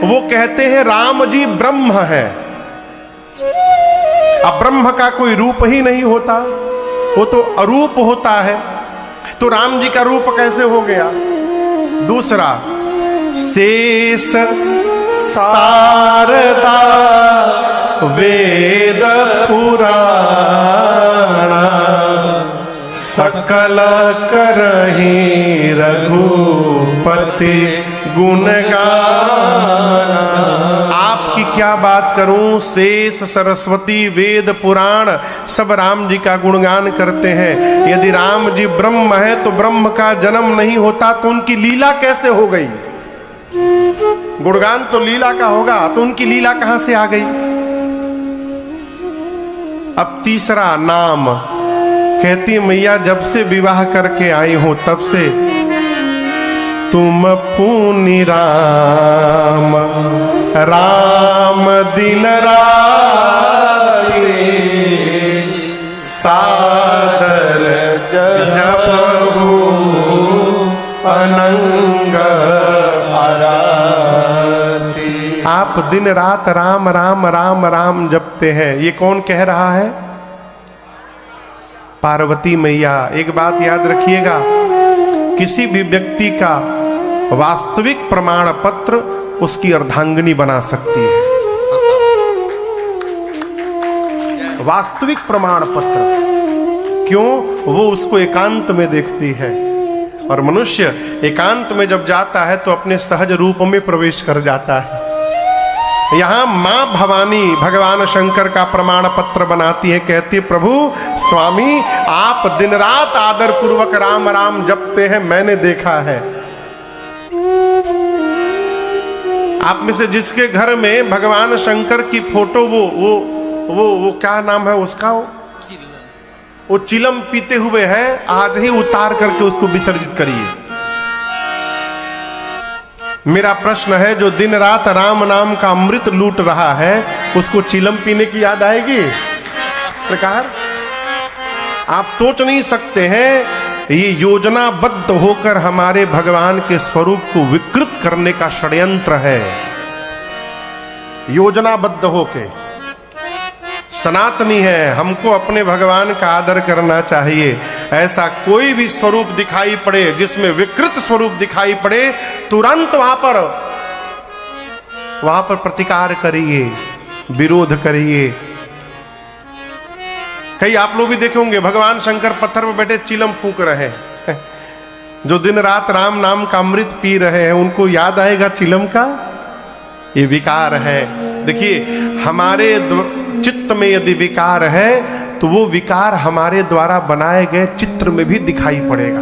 वो कहते हैं राम जी ब्रह्म है। अब ब्रह्म का कोई रूप ही नहीं होता, वो तो अरूप होता है, तो राम जी का रूप कैसे हो गया? दूसरा, शेष शारदा वेद पुराण सकल करहि रघुपति गुणगान। आपकी क्या बात करूं, शेष सरस्वती वेद पुराण सब राम जी का गुणगान करते हैं। यदि राम जी ब्रह्म है तो ब्रह्म का जन्म नहीं होता तो उनकी लीला कैसे हो गई? गुणगान तो लीला का होगा, तो उनकी लीला कहां से आ गई? अब तीसरा नाम, कहती मैया जब से विवाह करके आई हूं तब से तुम पुनि राम राम दिन राति सादर जपहु अनंग आरती। आप दिन रात राम राम राम राम जपते हैं, ये कौन कह रहा है? पार्वती मैया। एक बात याद रखिएगा, किसी भी व्यक्ति का वास्तविक प्रमाण पत्र उसकी अर्धांगिनी बना सकती है। वास्तविक प्रमाण पत्र क्यों? वो उसको एकांत में देखती है, और मनुष्य एकांत में जब जाता है तो अपने सहज रूप में प्रवेश कर जाता है। यहां मां भवानी भगवान शंकर का प्रमाण पत्र बनाती है, कहती है प्रभु स्वामी आप दिन रात आदर पूर्वक राम राम जपते हैं, मैंने देखा है। आप में से जिसके घर में भगवान शंकर की फोटो वो क्या नाम है उसका, वो चिलम पीते हुए है, आज ही उतार करके उसको विसर्जित करिए। मेरा प्रश्न है, जो दिन रात राम नाम का अमृत लूट रहा है उसको चिलम पीने की याद आएगी? प्रकार आप सोच नहीं सकते हैं, ये योजनाबद्ध होकर हमारे भगवान के स्वरूप को विकृत करने का षड्यंत्र है। योजनाबद्ध होके सनातनी है, हमको अपने भगवान का आदर करना चाहिए। ऐसा कोई भी स्वरूप दिखाई पड़े जिसमें विकृत स्वरूप दिखाई पड़े, तुरंत वहां पर प्रतिकार करिए, विरोध करिए। कई आप लोग भी देखे होंगे भगवान शंकर पत्थर पर बैठे चिलम फूंक रहे हैं। जो दिन रात राम नाम का अमृत पी रहे हैं उनको याद आएगा चिलम का? ये विकार है। देखिए, हमारे चित्त में यदि विकार है तो वो विकार हमारे द्वारा बनाए गए चित्र में भी दिखाई पड़ेगा।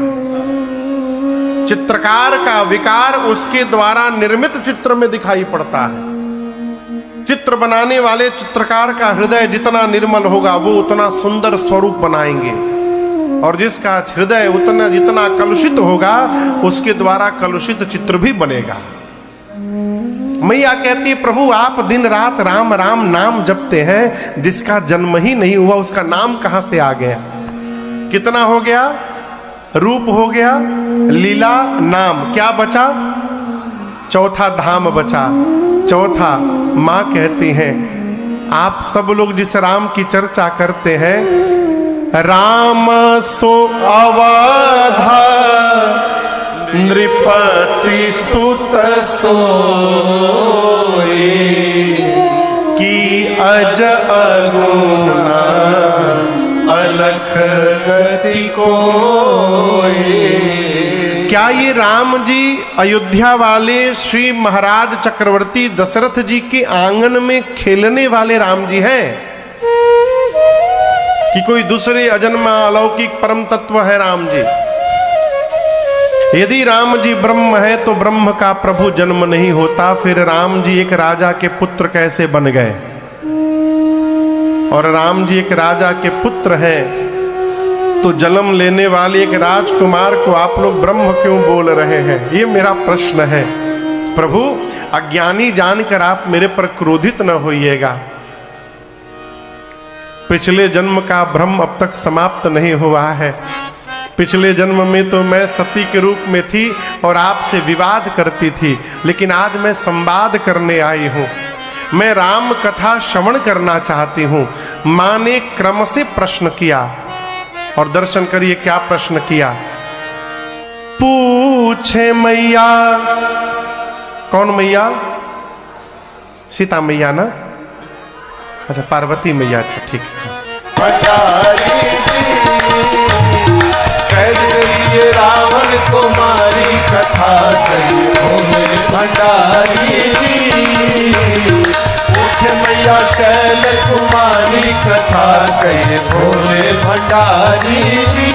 चित्रकार का विकार उसके द्वारा निर्मित चित्र में दिखाई पड़ता है। चित्र बनाने वाले चित्रकार का हृदय जितना निर्मल होगा वो उतना सुंदर स्वरूप बनाएंगे, और जिसका हृदय जितना कलुषित होगा उसके द्वारा कलुषित चित्र भी बनेगा। मैया कहती है प्रभु आप दिन रात राम राम नाम जपते हैं, जिसका जन्म ही नहीं हुआ उसका नाम कहां से आ गया? कितना हो गया? रूप हो गया, लीला, नाम, क्या बचा? चौथा धाम बचा। चौथा मां कहती हैं, आप सब लोग जिस राम की चर्चा करते हैं, राम सो अवधा नृपति सुत सोई की अज अगुना अलख गति कोई। क्या ये राम जी अयोध्या वाले श्री महाराज चक्रवर्ती दशरथ जी के आंगन में खेलने वाले राम जी हैं कि कोई दूसरे अजन्मा अलौकिक परम तत्व है राम जी? यदि राम जी ब्रह्म है तो ब्रह्म का प्रभु जन्म नहीं होता, फिर राम जी एक राजा के पुत्र कैसे बन गए? और राम जी एक राजा के पुत्र हैं तो जन्म लेने वाले एक राजकुमार को आप लोग ब्रह्म क्यों बोल रहे हैं? ये मेरा प्रश्न है। प्रभु अज्ञानी जानकर आप मेरे पर क्रोधित न होइएगा। पिछले जन्म का भ्रम अब तक समाप्त नहीं हुआ है। पिछले जन्म में तो मैं सती के रूप में थी और आपसे विवाद करती थी, लेकिन आज मैं संवाद करने आई हूं। मैं राम कथा श्रवण करना चाहती हूं। मां ने क्रम से प्रश्न किया और दर्शन करिए क्या प्रश्न किया। पूछे मैया, कौन मैया? सीता मैया ना? अच्छा, पार्वती मैया। अच्छा, ठीक है। कैसे रावण कुमारी कथा कही भोले भंडारी जी। पूछे मैया शैल कुमारी कथा कही भोले भंडारी जी।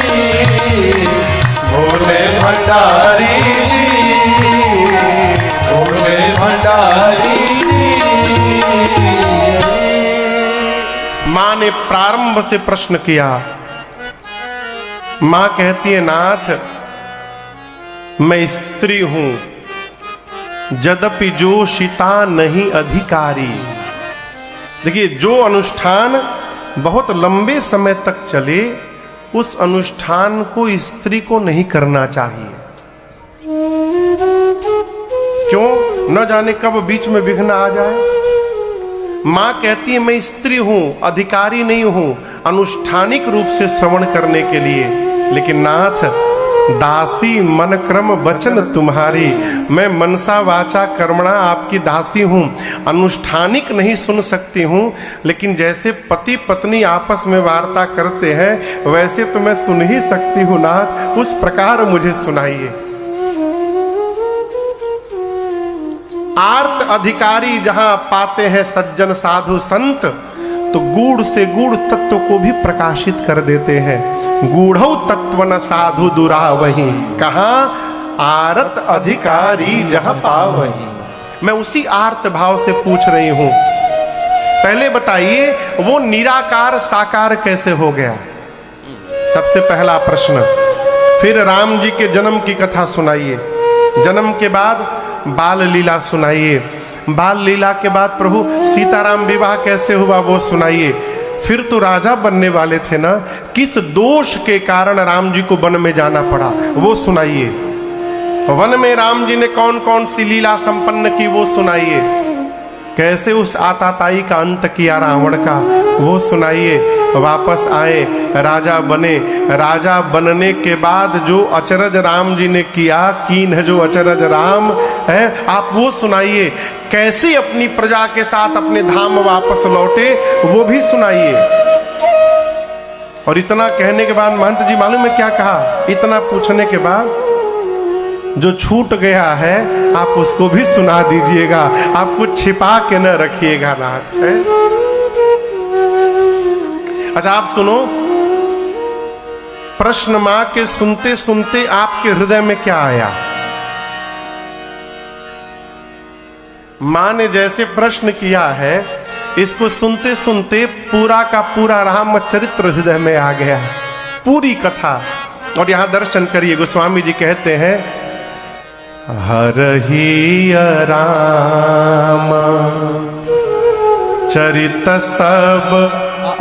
भोले भंडारी जी, भोले भंडारी जी। मां ने प्रारंभ से प्रश्न किया। मां कहती है, नाथ मैं स्त्री हूं, यद्यपि जोषिता नहीं अधिकारी। देखिए, जो अनुष्ठान बहुत लंबे समय तक चले उस अनुष्ठान को स्त्री को नहीं करना चाहिए। क्यों? न जाने कब बीच में विघ्न आ जाए। मां कहती है मैं स्त्री हूं, अधिकारी नहीं हूं अनुष्ठानिक रूप से श्रवण करने के लिए, लेकिन नाथ दासी मन क्रम वचन तुम्हारी, मैं मनसा वाचा कर्मणा आपकी दासी हूं, अनुष्ठानिक नहीं सुन सकती हूं, लेकिन जैसे पति पत्नी आपस में वार्ता करते हैं वैसे तो मैं सुन ही सकती हूं नाथ, उस प्रकार मुझे सुनाइए। आर्त अधिकारी जहां पाते हैं सज्जन साधु संत, तो गूढ़ से गूढ़ तत्व को भी प्रकाशित कर देते हैं। गूढ़ौ तत्व न साधु दुरावही, कहां आरत अधिकारी जहां पावही। मैं उसी आर्त भाव से पूछ रही हूं, पहले बताइए वो निराकार साकार कैसे हो गया? सबसे पहला प्रश्न। फिर राम जी के जन्म की कथा सुनाइए, जन्म के बाद बाल लीला सुनाइए, बाल लीला के बाद प्रभु सीताराम विवाह कैसे हुआ वो सुनाइए। फिर तो राजा बनने वाले थे ना, किस दोष के कारण राम जी को वन में जाना पड़ा वो सुनाइए। वन में राम जी ने कौन कौन सी लीला संपन्न की वो सुनाइए। कैसे उस आताताई का अंत किया रावण का वो सुनाइए। वापस आए, राजा बने, राजा बनने के बाद जो अचरज राम जी ने किया, कीन है जो अचरज राम है, आप वो सुनाइए। कैसे अपनी प्रजा के साथ अपने धाम वापस लौटे वो भी सुनाइए। और इतना कहने के बाद महंत जी मालूम है क्या कहा? इतना पूछने के बाद जो छूट गया है आप उसको भी सुना दीजिएगा, आप कुछ छिपा के न रखिएगा नाथ। अच्छा, आप सुनो, प्रश्न मां के सुनते सुनते आपके हृदय में क्या आया? मां ने जैसे प्रश्न किया है, इसको सुनते सुनते पूरा का पूरा रामचरित्र हृदय में आ गया, पूरी कथा। और यहां दर्शन करिए, गोस्वामी जी कहते हैं, हरहि राम चरित सब